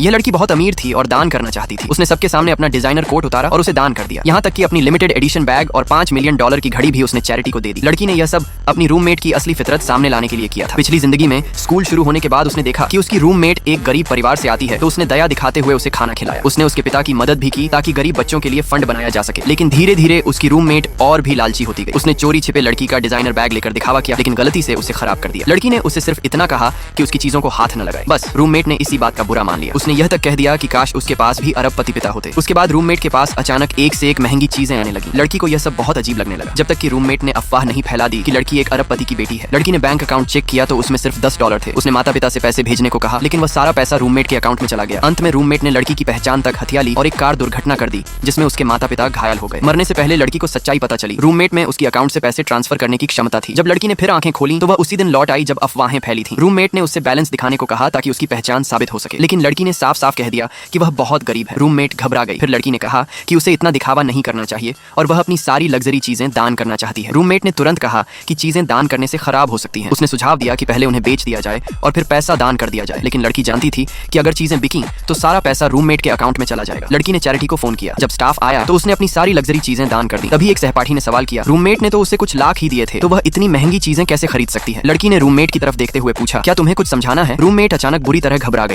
यह लड़की बहुत अमीर थी और दान करना चाहती थी। उसने सबके सामने अपना डिजाइनर कोट उतारा और उसे दान कर दिया। यहाँ तक कि अपनी लिमिटेड एडिशन बैग और $5 मिलियन की घड़ी भी उसने चैरिटी को दे दी। लड़की ने यह सब अपनी रूममेट की असली फितरत सामने लाने के लिए किया था। पिछली जिंदगी में स्कूल शुरू होने के बाद उसने देखा कि उसकी रूममेट एक गरीब परिवार से आती है, तो उसने दया दिखाते हुए उसे खाना खिलाया। उसने उसके पिता की मदद भी की ताकि गरीब बच्चों के लिए फंड बनाया जा सके। लेकिन धीरे धीरे उसकी रूममेट और भी लालची होती गई। उसने चोरी छिपे लड़की का डिजाइनर बैग लेकर दिखावा किया, लेकिन गलती से उसे खराब कर दिया। लड़की ने उसे सिर्फ इतना कहा कि उसकी चीजों को हाथ न लगाए। बस रूममेट ने इसी बात का बुरा मान लिया। उसने यह तक कह दिया कि काश उसके पास भी अरबपति पिता होते। उसके बाद रूममेट के पास अचानक एक से एक महंगी चीजें आने लगी। लड़की को यह सब बहुत अजीब लगने लगा, जब तक कि रूममेट ने अफवाह नहीं फैला दी कि लड़की एक अरबपति की बेटी है। लड़की ने बैंक अकाउंट चेक किया तो उसमें सिर्फ $10 थे। उसने माता पिता से पैसे भेजने को कहा, लेकिन वह सारा पैसा रूममेट के अकाउंट में चला गया। अंत में रूममेट ने लड़की की पहचान तक हथिया ली और एक कार दुर्घटना कर दी, जिसमें उसके माता पिता घायल हो गए। मरने से पहले लड़की को सच्चाई पता चली। रूममेट में उसकी अकाउंट से पैसे ट्रांसफर करने की क्षमता थी। जब लड़की ने फिर आंखें खोली तो वह उसी दिन लौट आई जब अफवाहें फैली थी। रूममेट ने उससे बैलेंस दिखाने को कहा ताकि उसकी पहचान साबित हो सके, लेकिन लड़की ने साफ साफ कह दिया कि वह बहुत गरीब है। रूममेट घबरा गई। फिर लड़की ने कहा कि उसे इतना दिखावा नहीं करना चाहिए और वह अपनी सारी लग्जरी चीजें दान करना चाहती है। रूममेट ने तुरंत कहा कि चीजें दान करने से खराब हो सकती हैं। उसने सुझाव दिया कि पहले उन्हें बेच दिया जाए और फिर पैसा दान कर दिया जाए, लेकिन लड़की जानती थी कि अगर चीजें बिकी तो सारा पैसा रूममेट के अकाउंट में चला जाएगा। लड़की ने चैरिटी को फोन किया। जब स्टाफ आया तो उसने अपनी सारी लग्जरी चीजें दान कर दी। तभी एक सहपाठी ने सवाल किया, रूममेट ने तो उसे कुछ लाख ही दिए थे, तो वह इतनी महंगी चीजें कैसे खरीद सकती है? लड़की ने रूममेट की तरफ देखते हुए पूछा, क्या तुम्हें कुछ समझाना है? रूममेट अचानक बुरी तरह घबरा गई।